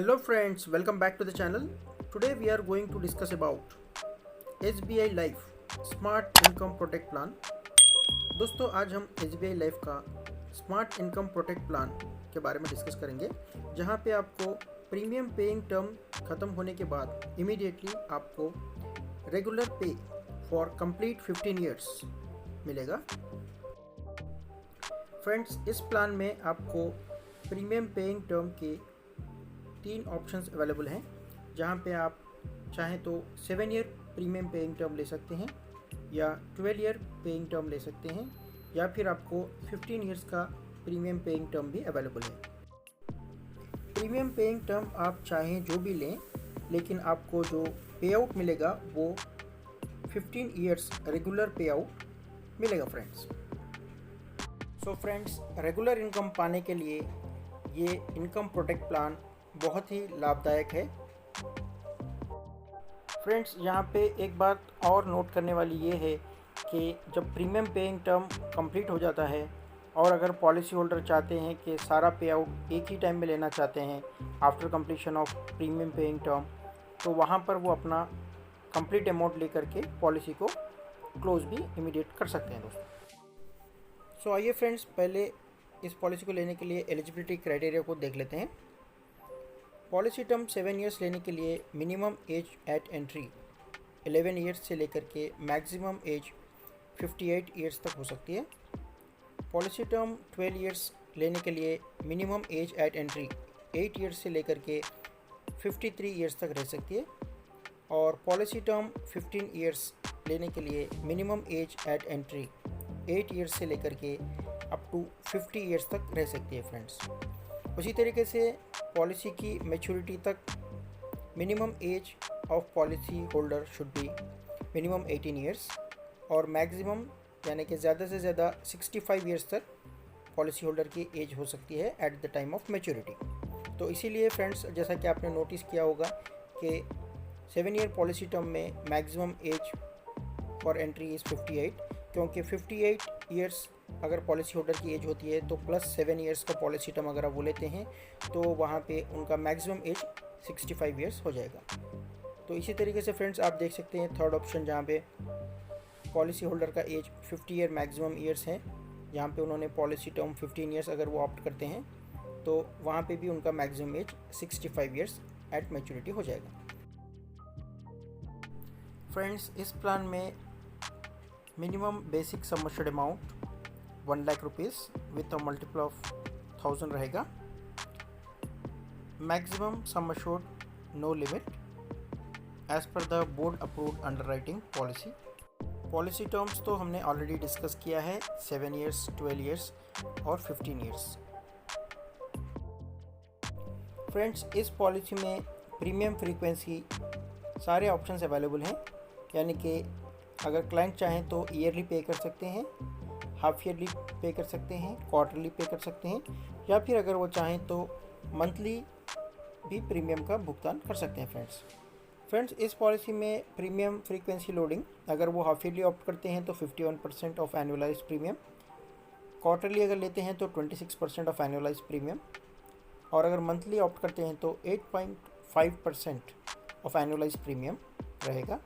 Hello friends, welcome back to the channel. Today we are going to discuss about SBI Life Smart Income Protect Plan. दोस्तों आज हम SBI Life का smart income protect plan के बारे में discuss करेंगे, जहां पे आपको प्रीमियम पेइंग टर्म ख़त्म होने के बाद इमीडिएटली आपको रेगुलर पे फॉर कंप्लीट 15 ईयर्स मिलेगा। फ्रेंड्स, इस प्लान में आपको प्रीमियम पेइंग टर्म के 3 ऑप्शंस अवेलेबल हैं, जहां पे आप चाहें तो 7 ईयर प्रीमियम पेइंग टर्म ले सकते हैं या 12 ईयर पेइंग टर्म ले सकते हैं, या फिर आपको 15 ईयर्स का प्रीमियम पेइंग टर्म भी अवेलेबल है। प्रीमियम पेइंग टर्म आप चाहें जो भी लें, लेकिन आपको जो पे आउट मिलेगा वो 15 ईयर्स रेगुलर पे आउट मिलेगा friends. So friends, regular income पाने के लिए ये इनकम प्रोटेक्ट प्लान बहुत ही लाभदायक है। फ्रेंड्स, यहाँ पे एक बात और नोट करने वाली ये है कि जब प्रीमियम पेइंग टर्म कंप्लीट हो जाता है और अगर पॉलिसी होल्डर चाहते हैं कि सारा पे आउट एक ही टाइम में लेना चाहते हैं after completion of premium paying term, तो वहाँ पर वो अपना कंप्लीट अमाउंट लेकर के पॉलिसी को क्लोज भी इमीडिएट कर सकते हैं दोस्तों। सो आइए फ्रेंड्स, पहले इस पॉलिसी को लेने के लिए एलिजिबिलिटी क्राइटेरिया को देख लेते हैं। पॉलिसी टर्म 7 ईयर्स लेने के लिए minimum age eight entry 11 years से लेकर के मैक्सिमम एज 58 ईयर्स तक हो सकती है। पॉलिसी टर्म 12 ईयर्स लेने के लिए minimum age eight entry 8 years से लेकर के 53 ईयर्स तक रह सकती है। और पॉलिसी टर्म 15 ईयर्स लेने के लिए minimum age eight entry 8 years से लेकर के अप टू 50 ईयर्स तक रह सकती है फ्रेंड्स। उसी तरीके से पॉलिसी की मैच्योरिटी तक minimum age of policy holder should be minimum 18 years और मैक्सिमम यानी कि ज़्यादा से ज़्यादा 65 ईयर्स तक पॉलिसी होल्डर की एज हो सकती है at the time of maturity. तो इसीलिए फ्रेंड्स, जैसा कि आपने नोटिस किया होगा कि 7 ईयर पॉलिसी टर्म में maximum age for entry is 58, क्योंकि 58 ईयर्स अगर पॉलिसी होल्डर की एज होती है तो प्लस 7 ईयर्स का पॉलिसी टर्म अगर आप वो लेते हैं तो वहाँ पे उनका मैक्सिमम एज 65 ईयर्स हो जाएगा। तो इसी तरीके से फ्रेंड्स आप देख सकते हैं थर्ड ऑप्शन, जहाँ पे पॉलिसी होल्डर का एज 50 ईयर मैक्सिमम ईयर्स है, जहाँ पे उन्होंने पॉलिसी टर्म 15 ईयर्स अगर वो ऑप्ट करते हैं तो वहाँ पे भी उनका maximum age 65 years at maturity हो जाएगा। फ्रेंड्स, इस प्लान में minimum basic sum assured amount 1 lakh rupees with a multiple of 1000 रहेगा। Maximum sum assured no limit as per the board approved underwriting policy. Policy terms तो हमने already discuss किया है, 7 years, 12 years और 15 ईयर्स। फ्रेंड्स, इस policy में premium frequency सारे options available हैं, यानी कि अगर क्लाइंट चाहें तो ईयरली पे कर सकते हैं, हाफ ईयरली पे कर सकते हैं, क्वार्टरली पे कर सकते हैं, या फिर अगर वो चाहें तो मंथली भी प्रीमियम का भुगतान कर सकते हैं फ्रेंड्स, इस पॉलिसी में प्रीमियम फ्रीक्वेंसी लोडिंग अगर वो हाफ ईयरली ऑप्ट करते हैं तो 51% ऑफ एनुअलाइज्ड प्रीमियम, क्वार्टरली अगर लेते हैं तो 26% ऑफ एनुअलाइज्ड प्रीमियम, और अगर मंथली ऑप्ट करते हैं तो 8.5% ऑफ एनुअलाइज्ड प्रीमियम रहेगा।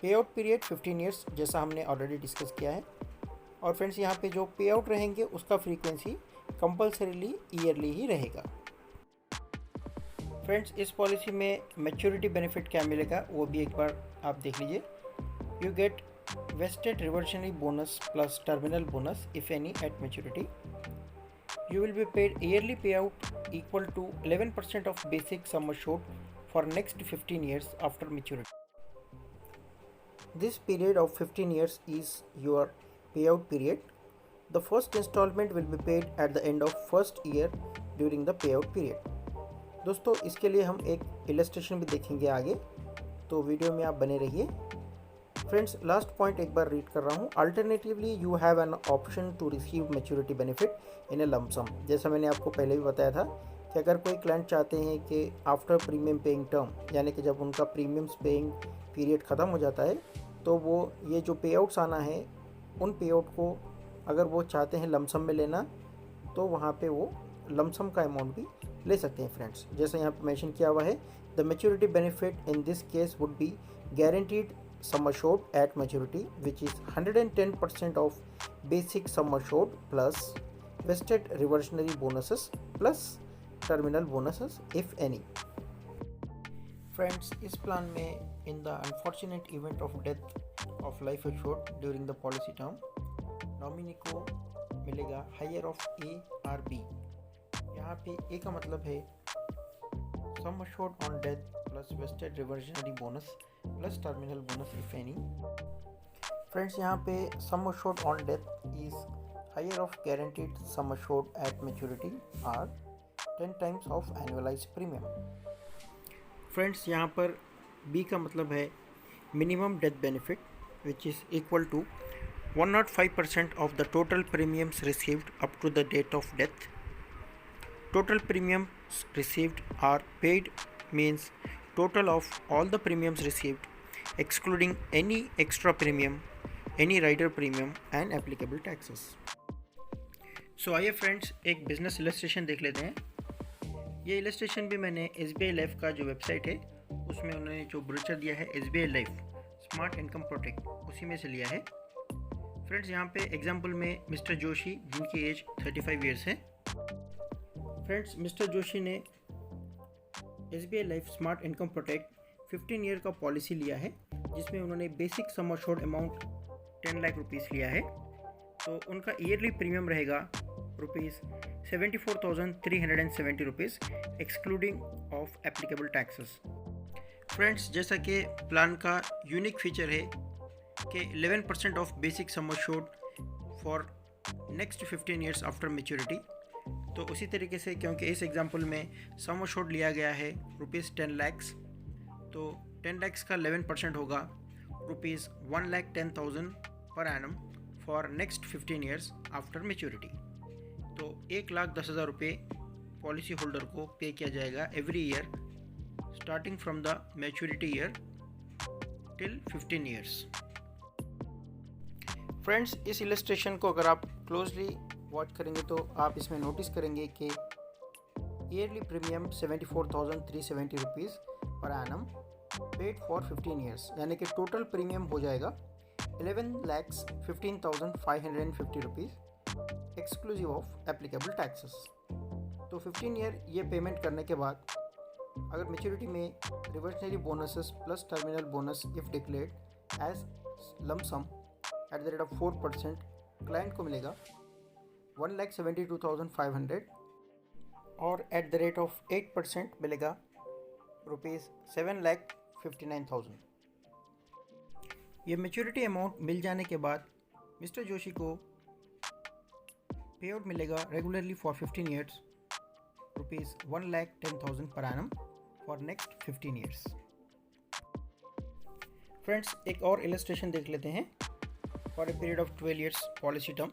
पे आउट पीरियड 15 ईयर्स, जैसा हमने ऑलरेडी डिस्कस किया है। और फ्रेंड्स, यहाँ पे जो पे आउट रहेंगे उसका फ्रीक्वेंसी कंपल्सरीली ईयरली ही रहेगा। फ्रेंड्स, इस पॉलिसी में मैच्योरिटी बेनिफिट क्या मिलेगा वो भी एक बार आप देख लीजिए। You get vested reversionary bonus plus terminal bonus if any at maturity. You will be paid yearly payout equal to 11% of basic sum assured for next 15 years after maturity. This period of 15 years is your payout period. The first installment will be paid at the end of first year during the payout period. दोस्तों, इसके लिए हम एक illustration भी देखेंगे आगे, तो video में आप बने रहिए। फ्रेंड्स, लास्ट पॉइंट एक बार रीड कर रहा हूँ। Alternatively you have an option to receive maturity benefit in a lump sum. जैसा मैंने आपको पहले भी बताया था कि अगर कोई क्लाइंट चाहते हैं कि आफ्टर प्रीमियम पेइंग टर्म, यानी कि जब उनका प्रीमियम्स पेइंग पीरियड ख़त्म हो जाता है, तो वो ये जो पे आउट्स आना है उन पे आउट को अगर वो चाहते हैं लमसम में लेना, तो वहाँ पे वो लमसम का अमाउंट भी ले सकते हैं फ्रेंड्स। जैसा यहाँ पर मेंशन किया हुआ है, the maturity benefit in this case would be guaranteed sum assured at maturity, which is 110% of basic sum assured plus vested reversionary bonuses plus terminal bonuses if any. Friends, इस plan में in the unfortunate event of death of life assured during the policy term, nominee को मिलेगा higher of A or B. यहाँ पे A का मतलब है sum assured on death plus vested reversionary bonus plus terminal bonus if any. Friends, यहाँ पे sum assured on death is higher of guaranteed sum assured at maturity or 10 times of annualised premium. Friends, यहाँ पर B का मतलब है minimum death benefit which is equal to 105% of the total premiums received up to the date of death. Total premiums received are paid means total of all the premiums received excluding any extra premium, any rider premium and applicable taxes. So आइए friends एक business illustration देख लेते हैं। ये illustration भी मैंने SBI life का जो वेबसाइट है उसमें उन्होंने जो ब्रोचर दिया है SBI life smart income protect उसी में से लिया है। फ्रेंड्स, यहाँ पे एग्जांपल में मिस्टर जोशी जिनकी एज 35 ईयर्स है। फ्रेंड्स, मिस्टर जोशी ने SBI life smart income protect 15 year का पॉलिसी लिया है जिसमें उन्होंने basic sum assured amount 10 lakh rupees लिया है। तो उनका ईयरली प्रीमियम रहेगा rupees 74,370 rupees excluding of applicable taxes. Friends, जैसा कि प्लान का यूनिक फीचर है कि 11% of basic sum assured for next 15 years after maturity. तो उसी तरीके से क्योंकि इस एग्जांपल में सम अश्योर्ड लिया गया है रुपीज़ 10 लैक्स, तो 10 लैक्स का 11% होगा रुपीज़ 1,10,000 पर annum for next 15 years after maturity. तो 1,10,000 रुपये पॉलिसी होल्डर को पे किया जाएगा every year starting from the maturity year till 15 years. Friends, इस इलस्ट्रेशन को अगर आप क्लोजली वॉच करेंगे तो आप इसमें नोटिस करेंगे कि yearly premium 74,370 rupees per annum paid for 15 years, यानी कि टोटल प्रीमियम हो जाएगा 11,15,550 rupees exclusive of applicable taxes. तो 15 ईयर ये पेमेंट करने के बाद अगर मैच्योरिटी में reversionary bonuses plus terminal bonus if declared as lump sum at the rate of 4% client को मिलेगा 1,72,500 और एट द रेट ऑफ 8% मिलेगा रुपीज़ 7,59,000। ये मैच्योरिटी अमाउंट मिल जाने के बाद मिस्टर जोशी को पे आउट मिलेगा रेगुलरली फॉर 15 ईयर्स रुपीज़ 1,10,000 पर annum for next 15 years. Friends, एक और इलस्ट्रेशन देख लेते हैं for a period of 12 years policy term.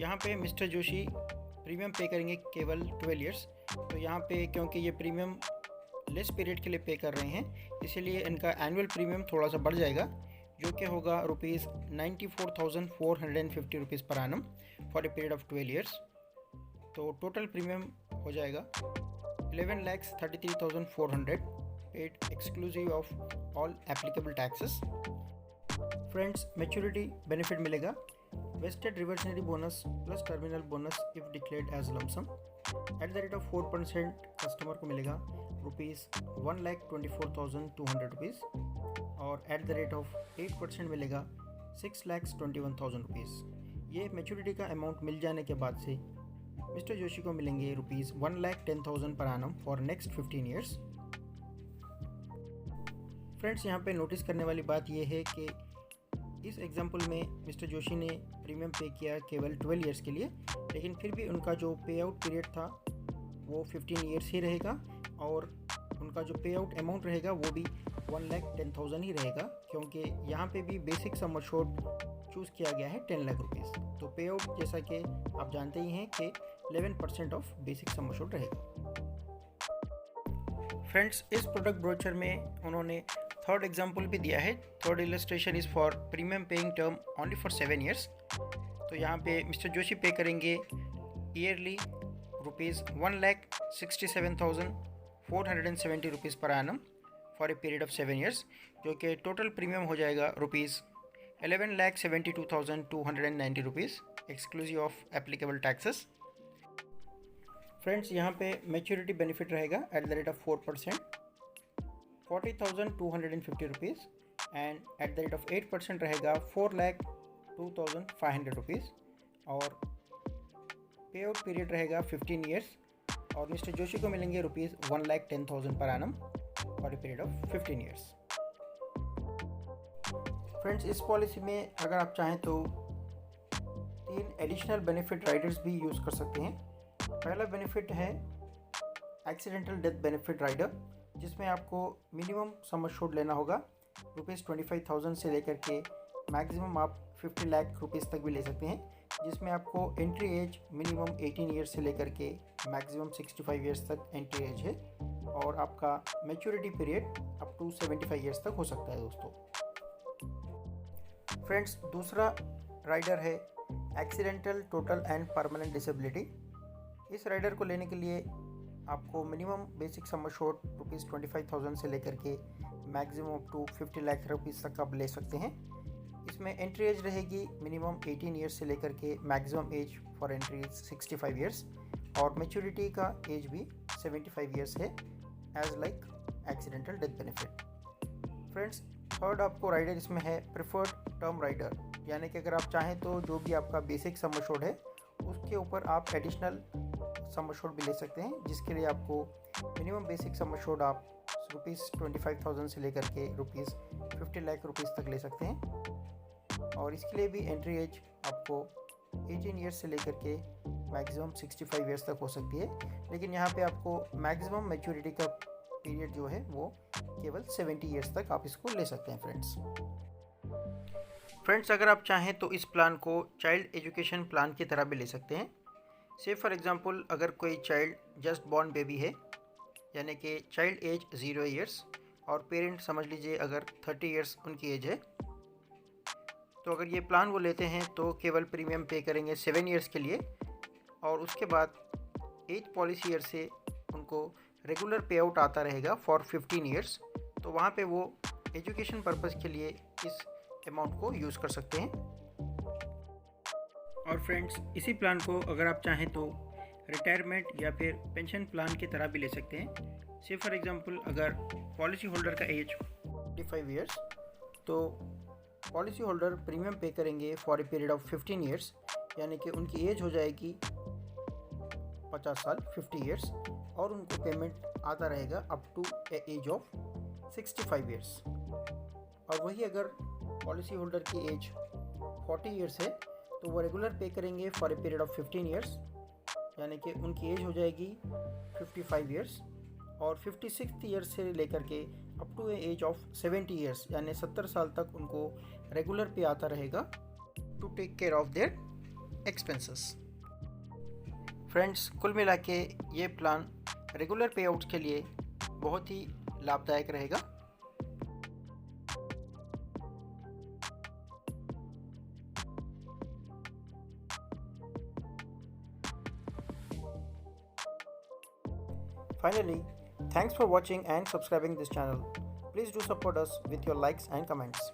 यहाँ पे मिस्टर जोशी प्रीमियम पे करेंगे केवल 12 ईयर्स। तो यहाँ पे क्योंकि ये प्रीमियम लेस पीरियड के लिए पे कर रहे हैं इसीलिए इनका एनुअल प्रीमियम थोड़ा सा बढ़ जाएगा जो कि होगा rupees 94,450 rupees per annum for a period of 12 years. तो टोटल प्रीमियम हो जाएगा 11,33,400 paid exclusive of all applicable taxes. Friends, maturity benefit मिलेगा vested reversionary bonus plus terminal bonus if declared as lump sum at the rate of 4% customer को मिलेगा rupees 1,24,200 rupees और at the rate of 8% मिलेगा 6,21,000 rupees. ये maturity का amount मिल जाने के बाद से मिस्टर जोशी को मिलेंगे रुपीज़ 1,10,000 पर annum for next 15 years. Friends, यहाँ पे नोटिस करने वाली बात यह है कि इस एग्जाम्पल में मिस्टर जोशी ने प्रीमियम पे किया केवल 12 ईयर्स के लिए, लेकिन फिर भी उनका जो पे आउट पीरियड था वो 15 ईयर्स ही रहेगा और उनका जो पे आउट अमाउंट रहेगा वो भी 1,10,000 ही रहेगा क्योंकि यहाँ पे भी बेसिक सम अश्योर्ड चूज़ किया गया है 10 लाख रुपीज़। तो पे आउट जैसा कि आप जानते ही हैं कि 11% ऑफ बेसिक सम अश्योर्ड रहेगा। फ्रेंड्स, इस प्रोडक्ट ब्रोचर में उन्होंने थर्ड एग्जाम्पल भी दिया है। Third illustration is for premium paying term only for 7 years. तो यहाँ पे मिस्टर जोशी पे करेंगे yearly rupees 1,67,470 rupees per annum for a period of 7 years, जो कि टोटल प्रीमियम हो जाएगा rupees 11,72,290 rupees exclusive of applicable taxes. Friends, यहाँ पे मैच्योरिटी बेनिफिट रहेगा eight the rate of 4%, 40,250 rupees, and eight the rate of 8% रहेगा 4,02,500 rupees, और पे आउट पीरियड रहेगा 15 ईयर्स, और मिस्टर जोशी को मिलेंगे रुपीज़ 1,10,000 पर annum for a period of 15 years. Friends, इस पॉलिसी में अगर आप चाहें तो 3 एडिशनल बेनिफिट राइडर्स भी यूज़ कर सकते हैं। पहला बेनिफिट है एक्सीडेंटल डेथ बेनिफिट राइडर, जिसमें आपको मिनिमम सम एश्योर्ड लेना होगा रुपीज़ 25,000 से लेकर के मैक्सिमम आप 50 लाख रुपीज़ तक भी ले सकते हैं, जिसमें आपको एंट्री एज मिनिमम 18 ईयर्स से लेकर के मैक्सिमम 65 ईयर्स तक एंट्री एज है, और आपका maturity period up to 75 years तक हो सकता है दोस्तों। फ्रेंड्स, दूसरा राइडर है accidental total and permanent disability. इस राइडर को लेने के लिए आपको minimum basic sum assured rupees 25,000 से लेकर के मैक्सिमम अप टू 50 लाख रुपीज़ तक आप ले सकते हैं। इसमें एंट्री एज रहेगी मिनिमम 18 ईयर्स से लेकर के maximum age for entry 65 years, और मैच्योरिटी का एज भी 75 ईयर्स है as like accidental death benefit. Friends, third आपको राइडर इसमें है प्रिफर्ड टर्म राइडर, यानी कि अगर आप चाहें तो जो भी आपका बेसिक सम एश्योर्ड है उसके ऊपर आप एडिशनल सम एश्योर्ड भी ले सकते हैं, जिसके लिए आपको मिनिमम बेसिक सम एश्योर्ड आप रुपीज़ 25,000 से लेकर के रुपीज़ 50 लाख रुपीज़ तक ले सकते हैं, और इसके लिए भी एंट्री एज आपको 18 ईयर्स से लेकर के मैक्सिमम 65 ईयर्स तक हो सकती है, लेकिन यहाँ पे आपको मैक्सिमम मैच्योरिटी का पीरियड जो है वो केवल 70 ईयर्स तक आप इसको ले सकते हैं। फ्रेंड्स, अगर आप चाहें तो इस प्लान को चाइल्ड एजुकेशन प्लान की तरह भी ले सकते हैं। से फॉर एग्जांपल, अगर कोई चाइल्ड जस्ट बॉर्न बेबी है, यानी कि चाइल्ड एज 0 ईयर्स, और पेरेंट समझ लीजिए अगर 30 ईयर्स उनकी एज है, तो अगर ये प्लान वो लेते हैं तो केवल प्रीमियम पे करेंगे 7 ईयर्स के लिए, और उसके बाद 8 पॉलिसी ईयर से उनको रेगुलर पे आउट आता रहेगा फॉर 15 ईयर्स। तो वहाँ पे वो एजुकेशन पर्पज़ के लिए इस अमाउंट को यूज़ कर सकते हैं। और फ्रेंड्स, इसी प्लान को अगर आप चाहें तो रिटायरमेंट या फिर पेंशन प्लान की तरह भी ले सकते हैं। से फॉर एग्जांपल, अगर पॉलिसी होल्डर का एज 45 ईयर्स, तो पॉलिसी होल्डर प्रीमियम पे करेंगे for a period of 15 years, यानी कि उनकी एज हो जाएगी 50 साल 50 ईयर्स, और उनको पेमेंट आता रहेगा up to a age of 65 years. और वही अगर पॉलिसी होल्डर की एज 40 ईयर्स है, तो वो रेगुलर पे करेंगे for a period of 15 years, यानी कि उनकी एज हो जाएगी 55 ईयर्स, और 56 ईयर्स से लेकर के up to age of 70 years, यानी 70 साल तक उनको रेगुलर पे आता रहेगा to take care of their expenses. Friends, कुल मिला के ये प्लान रेगुलर पे आउट्स के लिए बहुत ही लाभदायक रहेगा। Finally, thanks for watching and subscribing this channel. Please do support us with your likes and comments.